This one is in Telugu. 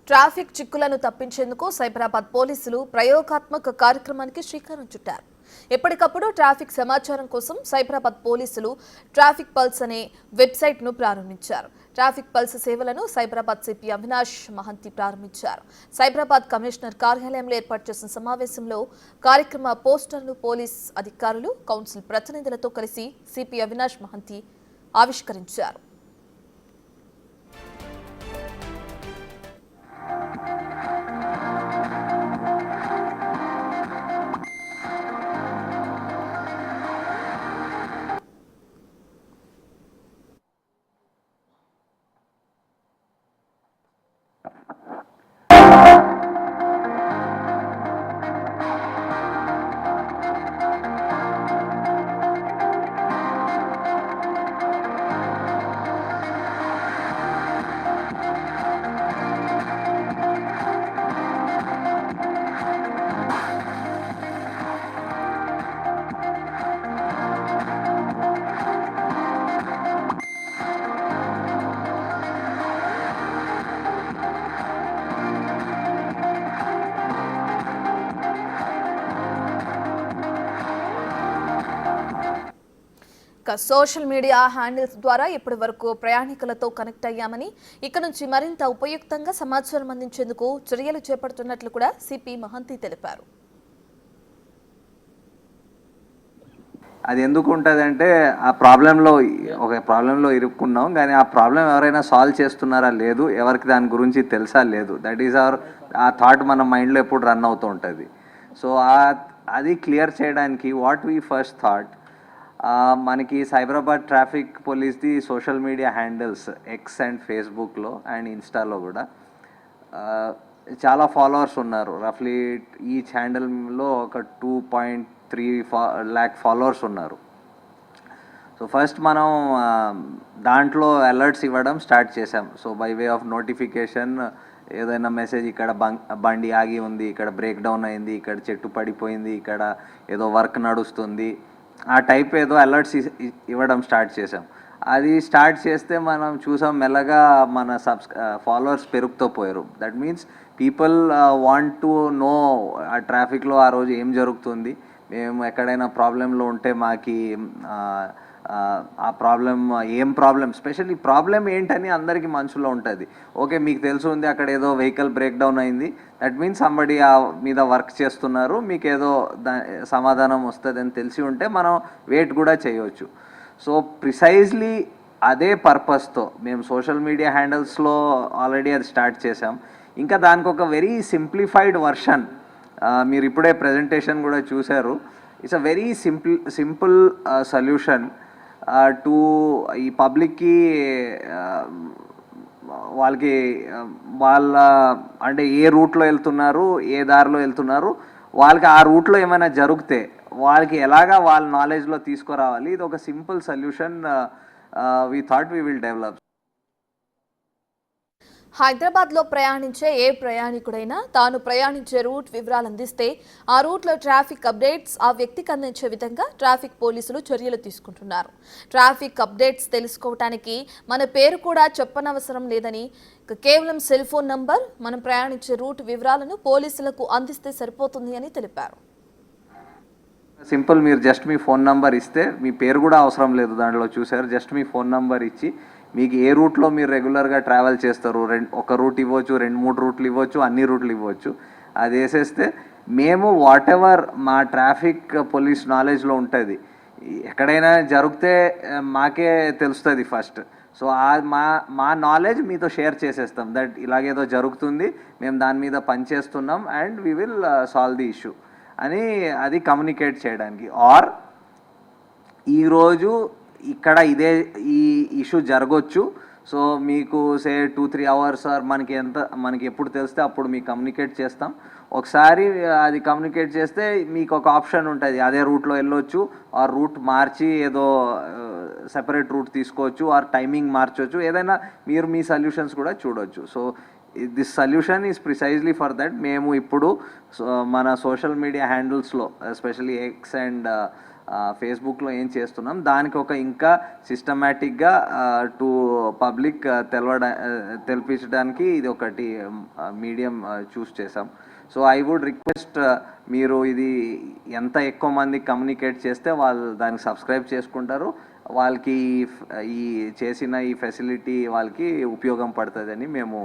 ట్రాఫిక్ చిక్కులను తప్పించేందుకు సైబరాబాద్ పోలీసులు ప్రయోగాత్మక కార్యక్రమానికి శ్రీకారం చుట్టారు. ఎప్పటికప్పుడు ట్రాఫిక్ సమాచారం కోసం సైబరాబాద్ పోలీసులు ట్రాఫిక్ పల్స్ అనే వెబ్సైట్ ను ప్రారంభించారు. ట్రాఫిక్ పల్స్ సేవలను సైబరాబాద్ సిపి అవినాష్ మహంతి ప్రారంభించారు. సైబరాబాద్ కమిషనర్ కార్యాలయంలో ఏర్పాటు చేసిన సమావేశంలో కార్యక్రమ పోస్టర్ను పోలీస్ అధికారులు, కౌన్సిల్ ప్రతినిధులతో కలిసి సిపి అవినాష్ మహంతి ఆవిష్కరించారు. సోషల్ మీడియా హ్యాండిల్స్ ద్వారా ఇప్పటి వరకు ప్రయాణికులతో కనెక్ట్ అయ్యామని, ఇక నుంచి మరింత ఉపయుక్తంగా సమాచారం అందించేందుకు చర్యలు చేపడుతున్నట్లు కూడా సిపి మహంతి తెలిపారు. అది ఎందుకు ఉంటుందంటే ఒక ప్రాబ్లంలో ఇరుక్కున్నాం, కానీ ఆ ప్రాబ్లం ఎవరైనా సాల్వ్ చేస్తున్నారా లేదు, ఎవరికి దాని గురించి తెలుసా లేదు, దట్ ఈస్ ఆ థాట్ మన మైండ్లో ఎప్పుడు రన్ అవుతూ ఉంటుంది. సో అది క్లియర్ చేయడానికి వాట్ వీ ఫస్ట్ థాట్, మనకి సైబరాబాద్ ట్రాఫిక్ పోలీస్ది social media handles X and ఫేస్బుక్లో అండ్ ఇన్స్టాలో కూడా చాలా ఫాలోవర్స్ ఉన్నారు. రఫ్లీ ఈచ్ హ్యాండిల్లో ఒక 2.3 lakh ఫాలోవర్స్ ఉన్నారు. సో ఫస్ట్ మనం దాంట్లో అలర్ట్స్ ఇవ్వడం స్టార్ట్ చేసాం. So by way of notification ఏదైనా మెసేజ్, ఇక్కడ బండి ఆగి ఉంది, ఇక్కడ బ్రేక్ డౌన్ అయింది, ఇక్కడ చెట్టు పడిపోయింది, ఇక్కడ ఏదో వర్క్ నడుస్తుంది, ఆ టైప్ ఏదో అలర్ట్స్ ఇవ్వడం స్టార్ట్ చేసాం. అది స్టార్ట్ చేస్తే మనం చూసాం మెల్లగా మన ఫాలోవర్స్ పెరుగుతూ పోయారు. That means people want to know ఆ ట్రాఫిక్లో ఆ రోజు ఏం జరుగుతుంది, మేము ఎక్కడైనా ప్రాబ్లంలో ఉంటే మాకి ఆ ఏం ప్రాబ్లం, స్పెషల్లీ ప్రాబ్లం ఏంటని అందరికీ మనసులో ఉంటుంది. ఓకే, మీకు తెలుసు ఉంది అక్కడ ఏదో వెహికల్ బ్రేక్ డౌన్ అయింది, దట్ మీన్స్ సంబడి ఆ మీద వర్క్ చేస్తున్నారు, మీకు ఏదో సమాధానం వస్తుంది అని తెలిసి ఉంటే మనం వెయిట్ కూడా చేయవచ్చు. సో ప్రిసైజ్లీ అదే పర్పస్తో మేము సోషల్ మీడియా హ్యాండిల్స్లో ఆల్రెడీ అది స్టార్ట్ చేసాం. ఇంకా దానికి ఒక వెరీ సింప్లిఫైడ్ వర్షన్ మీరు ఇప్పుడే ప్రజెంటేషన్ కూడా చూశారు. It's a very simple solution to ఈ పబ్లిక్కి, వాళ్ళ అంటే ఏ రూట్లో వెళ్తున్నారు, ఏ దారిలో వెళ్తున్నారు, వాళ్ళకి ఆ రూట్లో ఏమైనా జరిగితే వాళ్ళకి ఎలాగా వాళ్ళ నాలెడ్జ్లో తీసుకురావాలి, ఇది ఒక simple solution we thought we will develop. Hyderabad లో ప్రయాణించే ఏ ప్రయాణికుడైనా తాను ప్రయాణించే రూట్ వివరాలు అందిస్తే ఆ రూట్లో ట్రాఫిక్ అప్డేట్స్ ఆ వ్యక్తికి అందించే విధంగా ట్రాఫిక్ పోలీసులు చర్యలు తీసుకుంటున్నారు. ట్రాఫిక్ అప్డేట్స్ తెలుసుకోవటానికి మన పేరు కూడా చెప్పనవసరం లేదని, కేవలం సెల్ ఫోన్ నంబర్, మనం ప్రయాణించే రూట్ వివరాలను పోలీసులకు అందిస్తే సరిపోతుంది అని తెలిపారు. సింపుల్, మీరు జస్ట్ మీ ఫోన్ నంబర్ ఇస్తే, మీ పేరు కూడా అవసరం లేదు దాంట్లో, చూసారు, జస్ట్ మీ ఫోన్ నంబర్ ఇచ్చి మీకు ఏ రూట్లో మీరు రెగ్యులర్గా ట్రావెల్ చేస్తారు, ఒక రూట్ ఇవ్వచ్చు, 2-3 రూట్లు ఇవ్వచ్చు, అన్ని రూట్లు ఇవ్వచ్చు, అది వేసేస్తే మేము వాట్ ఎవర్ మా ట్రాఫిక్ పోలీస్ నాలెడ్జ్లో ఉంటుంది, ఎక్కడైనా జరిగితే మాకే తెలుస్తుంది ఫస్ట్. సో మా నాలెడ్జ్ మీతో షేర్ చేసేస్తాం, దట్ ఇలాగేదో జరుగుతుంది, మేము దాని మీద పనిచేస్తున్నాం and we will solve the issue అని అది కమ్యూనికేట్ చేయడానికి. ఆర్ ఈరోజు ఇక్కడ ఈ ఇష్యూ జరగవచ్చు, సో మీకు 2-3 అవర్స్ ఆర్ మనకి ఎప్పుడు తెలిస్తే అప్పుడు మీకు కమ్యూనికేట్ చేస్తాం. ఒకసారి అది కమ్యూనికేట్ చేస్తే మీకు ఒక ఆప్షన్ ఉంటుంది, అదే రూట్లో వెళ్ళొచ్చు, ఆ రూట్ మార్చి ఏదో సెపరేట్ రూట్ తీసుకోవచ్చు, ఆర్ టైమింగ్ మార్చవచ్చు, ఏదైనా మీరు మీ సొల్యూషన్స్ కూడా చూడవచ్చు. So this solution is precisely for that. మేము ఇప్పుడు మన సోషల్ మీడియా హ్యాండిల్స్లో ఎస్పెషల్లీ ఎక్స్ అండ్ ఫేస్బుక్లో ఏం చేస్తున్నాం దానికి ఒక ఇంకా సిస్టమేటిక్గా టు పబ్లిక్ తెలిపించడానికి ఇది ఒకటి మీడియం చూస్ చేసాం. సో ఐ వుడ్ రిక్వెస్ట్ మీరు ఇది ఎంత ఎక్కువ మంది కమ్యూనికేట్ చేస్తే వాళ్ళు దానికి సబ్స్క్రైబ్ చేసుకుంటారు, వాళ్ళకి ఈ చేసిన ఈ ఫెసిలిటీ వాళ్ళకి ఉపయోగం పడుతుందని మేము